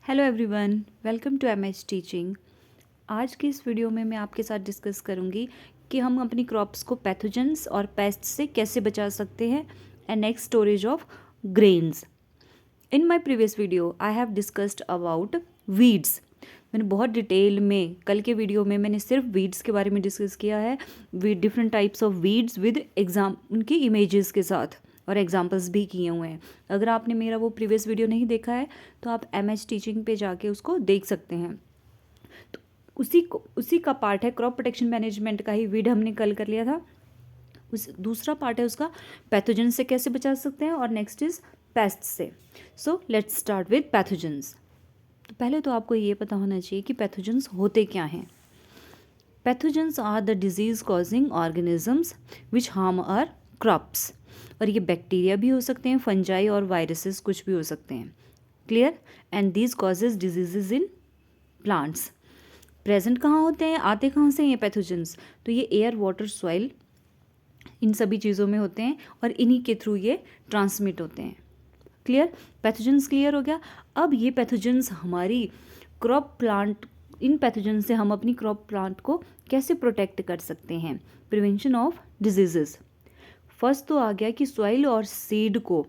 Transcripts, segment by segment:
Hello everyone, welcome to MH teaching. आज की इस वीडियो में मैं आपके साथ डिस्कस करूंगी कि हम अपनी क्रॉप्स को पैथोजेंस और पेस्ट से कैसे बचा सकते हैं and next storage of grains. In my previous video I have discussed about weeds. मैंने बहुत डिटेल में कल के वीडियो में मैंने सिर्फ वीड्स के बारे में डिस्कस किया है, with different types of weeds with exam उनकी इमेजेस के साथ और एग्जाम्पल्स भी किए हुए हैं। अगर आपने मेरा वो प्रीवियस वीडियो नहीं देखा है तो आप एमएच टीचिंग पे जाके उसको देख सकते हैं। तो उसी का पार्ट है क्रॉप प्रोटेक्शन मैनेजमेंट का ही वीड हमने कल कर लिया था। उस दूसरा पार्ट है उसका पैथोजन से कैसे बचा सकते हैं और नेक्स्ट इज पेस्ट से। So let's start with pathogens. तो पहले तो आपको ये पता होना चाहिए कि पैथोजेंस होते क्या हैं। Pathogens are the disease causing organisms which harm our crops. और ये बैक्टीरिया भी हो सकते हैं, फंजाई और वायरसेस कुछ भी हो सकते हैं। Clear? And these causes diseases in plants. Present कहाँ होते हैं, आते कहाँ से ये पैथोजेंस? तो ये एयर, वाटर, सॉइल, इन सभी चीज़ों में होते हैं और इन्हीं के थ्रू ये ट्रांसमिट होते हैं। क्लियर? पैथोजेंस क्लियर हो गया। अब ये पैथोजेंस हमारी क्रॉप प्लांट, इन पैथोजेंस से हम अपनी क्रॉप प्लांट को कैसे प्रोटेक्ट कर सकते हैं? Prevention of diseases. फर्स्ट तो आ गया कि सॉइल और सीड को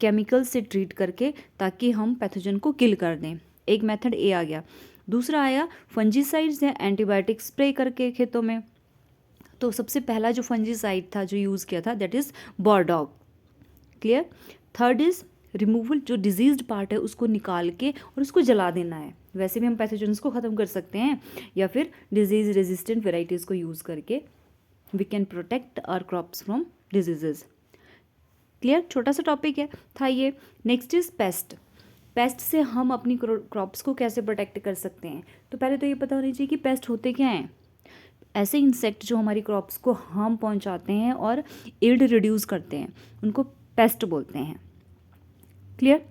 केमिकल से ट्रीट करके ताकि हम पैथोजन को किल कर दें, एक मेथड ए आ गया। दूसरा आया फंजीसाइड्स या एंटीबायोटिक स्प्रे करके खेतों में। तो सबसे पहला जो फंजीसाइड था जो यूज़ किया था that is Bordeaux. Clear? Third is removal, जो डिजीज्ड पार्ट है उसको निकाल के और उसको जला देना है। वैसे भी हम पैथोजेंस को ख़त्म कर सकते हैं या फिर डिजीज़ रेजिस्टेंट वेराइटीज़ को यूज़ करके we can protect our crops from diseases. Clear? छोटा सा टॉपिक है था ये। Next is paste. पेस्ट से हम अपनी क्रॉप्स को कैसे प्रोटेक्ट कर सकते हैं? तो पहले तो ये पता होना चाहिए कि पेस्ट होते क्या हैं। ऐसे इंसेक्ट जो हमारी क्रॉप्स को हार्म पहुंचाते हैं और यील्ड रिड्यूस करते हैं उनको पेस्ट बोलते हैं। क्लियर?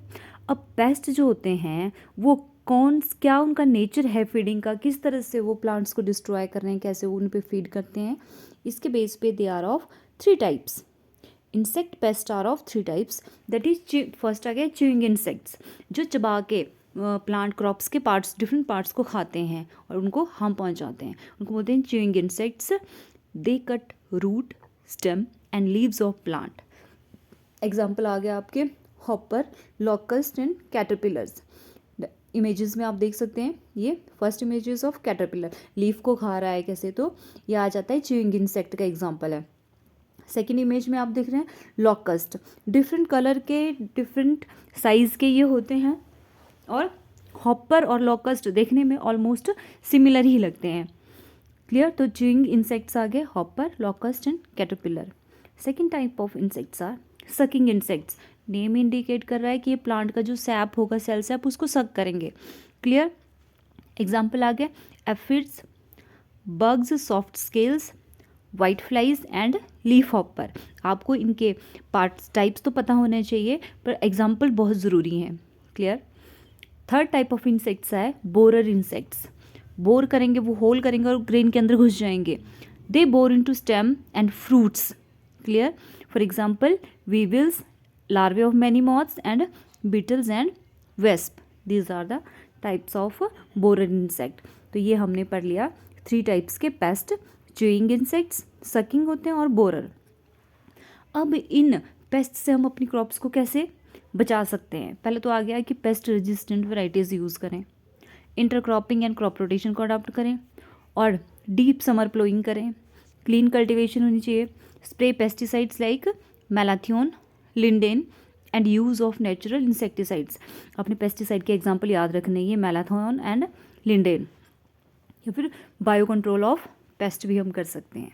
अब पेस्ट जो होते हैं वो क्या उनका नेचर है फीडिंग का, किस तरह से वो प्लांट्स को डिस्ट्रॉय कर रहे हैं, कैसे वो उन पे फीड करते हैं, इसके बेस पे they are of 3 types. Insect pest are of 3 types. That is first आ गया च्यूइंग इंसेक्ट्स, जो चबा के प्लांट क्रॉप्स के पार्ट्स, डिफरेंट पार्ट्स को खाते हैं और उनको हार्म पहुंचाते हैं, उनको बोलते हैं chewing insects. They cut root, stem and leaves of plant. Example आ गया आपके hopper, locust and caterpillars. Images में आप देख सकते हैं, ये first images of caterpillar leaf को खा रहा है कैसे, तो ये आ जाता है च्यूइंग इंसेक्ट का एग्जांपल है। सेकेंड इमेज में आप देख रहे हैं लॉकस्ट, डिफरेंट कलर के, डिफरेंट साइज के ये होते हैं और हॉपर और लॉकस्ट देखने में ऑलमोस्ट सिमिलर ही लगते हैं। क्लियर? तो च्यूइंग इंसेक्ट्स आ गए hopper, locust and caterpillar. Second type of insects are sucking insects. Name indicate कर रहा है कि ये प्लांट का जो सैप होगा, सेल सैप, उसको सक करेंगे। क्लियर? एग्जाम्पल आ गया aphids, bugs, soft scales, white flies and leaf hopper. आपको इनके पार्ट्स टाइप्स तो पता होने चाहिए पर एग्जाम्पल बहुत ज़रूरी हैं। Clear? Third type of insects है बोरर इंसेक्ट्स। बोर करेंगे, वो होल करेंगे और ग्रेन के अंदर घुस जाएंगे। They bore into stem and fruits. Clear? For example weevils, larvae of many moths and beetles and wasp. These are the types of borer insect. तो ये हमने पढ़ लिया 3 टाइप्स के पेस्ट, च्यूइंग इंसेक्ट्स, सकिंग होते हैं और बोरर। अब इन पेस्ट से हम अपनी क्रॉप्स को कैसे बचा सकते हैं? पहले तो आ गया कि पेस्ट रेजिस्टेंट वैराइटीज़ यूज़ करें, इंटरक्रॉपिंग एंड क्रॉप रोटेशन को अडॉप्ट करें और डीप समर प्लोइंग करें। क्लीन कल्टिवेशन होनी चाहिए। Spray pesticides like malathion, lindane and use of natural insecticides. अपने पेस्टिसाइड के एग्जांपल याद रखने, ये मैलाथोन एंड लिंडेन। या फिर बायो कंट्रोल ऑफ पेस्ट भी हम कर सकते हैं।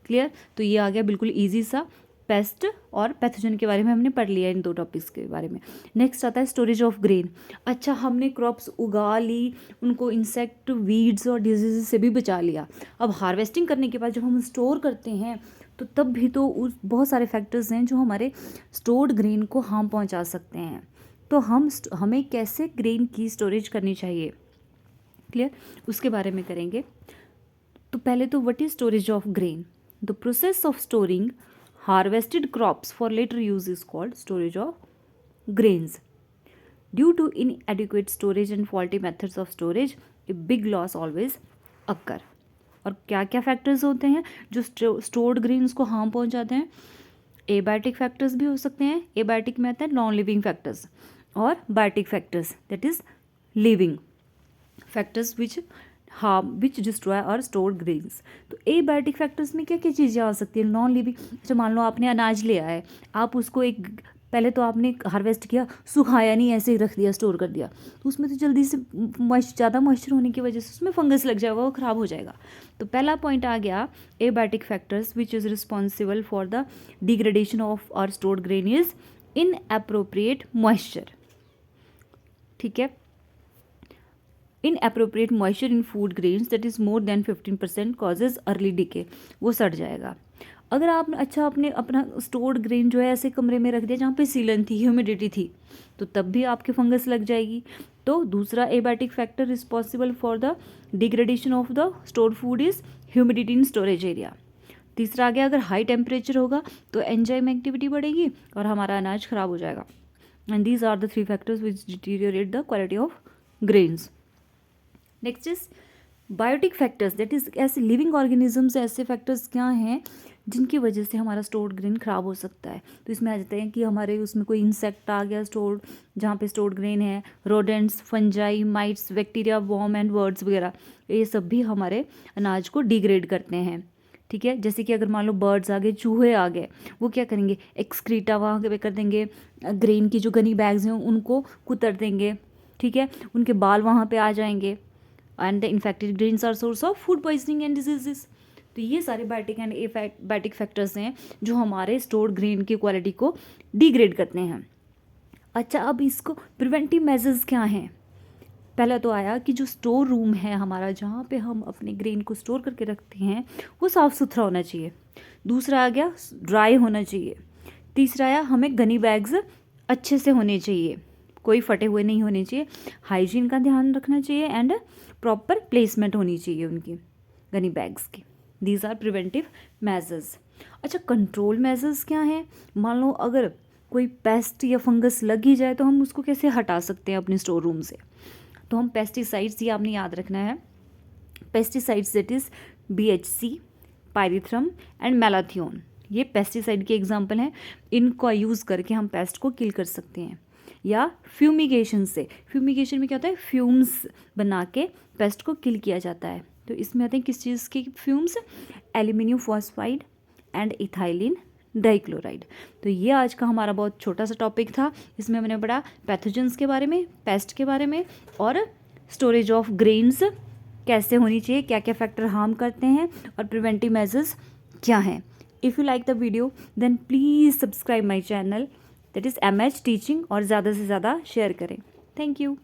क्लियर? तो ये आ गया बिल्कुल इजी सा पेस्ट और पैथोजन के बारे में हमने पढ़ लिया इन 2 टॉपिक्स के बारे में। नेक्स्ट आता है स्टोरेज ऑफ ग्रेन। अच्छा, हमने क्रॉप्स उगा ली, उनको इंसेक्ट, वीड्स और डिजीज से भी बचा लिया। अब हार्वेस्टिंग करने के बाद जब हम स्टोर करते हैं तो तब भी तो उस बहुत सारे फैक्टर्स हैं जो हमारे स्टोर्ड ग्रेन को हार्म पहुंचा सकते हैं। तो हमें कैसे ग्रेन की स्टोरेज करनी चाहिए? क्लियर? उसके बारे में करेंगे। तो पहले तो what is storage of grain? The process of storing harvested crops for later use is called storage of grains. Due to inadequate storage and faulty methods of storage a big loss always occur. और क्या क्या factors होते हैं जो stored grains को harm पहुंचाते हैं? Abiotic factors भी हो सकते हैं। एबायोटिक में आता है नॉन लिविंग फैक्टर्स, और biotic factors that is living factors which destroy our stored grains. तो एबायोटिक फैक्टर्स में क्या क्या चीज़ें आ सकती है? नॉन लिविंग, अच्छा मान लो आपने अनाज ले आए, आप उसको पहले तो आपने हार्वेस्ट किया, सुखाया नहीं, ऐसे ही रख दिया, स्टोर कर दिया, तो उसमें तो जल्दी से ज़्यादा मॉइस्चर होने की वजह से उसमें फंगस लग जाएगा, वो ख़राब हो जाएगा। तो पहला पॉइंट आ गया abiotic factors which is responsible for the degradation of और stored grain is inappropriate moisture. ठीक है, inappropriate moisture in food grains that is more than 15% causes early decay, वो सड़ जाएगा। अगर आपने आपने अपना स्टोर्ड ग्रेन जो है ऐसे कमरे में रख दिया जहाँ पे सीलन थी, ह्यूमिडिटी थी, तो तब भी आपके फंगस लग जाएगी। तो दूसरा abiotic factor responsible for the degradation of the stored food is humidity in storage area. तीसरा आ गया, अगर हाई टेम्परेचर होगा तो एंजाइम एक्टिविटी बढ़ेगी और हमारा अनाज खराब हो जाएगा। And these are the 3 factors which deteriorate the quality of grains. Next is biotic factors that is ऐसे लिविंग ऑर्गेनिजम्स, ऐसे फैक्टर्स क्या हैं जिनकी वजह से हमारा स्टोर्ड ग्रेन खराब हो सकता है। तो इसमें आ जाते हैं कि हमारे उसमें कोई इंसेक्ट आ गया स्टोर्ड, जहाँ पे स्टोर्ड ग्रेन है, rodents, fungi, mites, bacteria, worm and birds वगैरह, ये सब भी हमारे अनाज को डिग्रेड करते हैं। ठीक है, जैसे कि अगर मान लो बर्ड्स आ गए, चूहे आ गए, वो क्या करेंगे, एक्सक्रीटा वहाँ पे कर देंगे, ग्रेन की जो गनी बैग्स हैं उनको कुतर देंगे। ठीक है, उनके बाल वहाँ पे आ जाएंगे। And the infected grains are source of food poisoning and diseases. तो ये सारे बायोटिक एंड एबायोटिक फैक्टर्स हैं जो हमारे स्टोर्ड ग्रेन की क्वालिटी को डिग्रेड करते हैं। अच्छा, अब इसको प्रिवेंटिव मेजर्स क्या हैं? पहला तो आया कि जो स्टोर रूम है हमारा, जहाँ पे हम अपने ग्रेन को स्टोर करके रखते हैं, वो साफ़ सुथरा होना चाहिए। दूसरा आ गया ड्राई होना चाहिए। तीसरा आया हमें गनी बैग्स अच्छे से होने चाहिए, कोई फटे हुए नहीं होने चाहिए, हाइजीन का ध्यान रखना चाहिए एंड प्रॉपर प्लेसमेंट होनी चाहिए उनकी गनी बैग्स की। These are preventive measures. अच्छा, कंट्रोल मेजर्स क्या हैं? मान लो अगर कोई पेस्ट या फंगस लग ही जाए तो हम उसको कैसे हटा सकते हैं अपने स्टोर रूम से? तो हम पेस्टिसाइड्स, ये आपने याद रखना है, pesticides that is BHC, pyrethrum and malathion, ये पेस्टिसाइड के एग्जाम्पल हैं। इनको यूज़ करके हम पेस्ट को किल कर सकते हैं। या फ्यूमिगेशन से, फ्यूमिगेशन में क्या होता है, फ्यूम्स बना के पेस्ट को किल किया जाता है। तो इसमें आते हैं किस चीज़ के fumes? Aluminium phosphide and ethylene dichloride. तो ये आज का हमारा बहुत छोटा सा टॉपिक था। इसमें हमने पढ़ा पैथोजेंस के बारे में, पेस्ट के बारे में, और स्टोरेज ऑफ ग्रेन्स कैसे होनी चाहिए, क्या क्या फैक्टर हार्म करते हैं, और प्रिवेंटिव मेजर्स क्या हैं। If you like the video then please subscribe my channel that is MH teaching, और ज़्यादा से ज़्यादा शेयर करें। Thank you.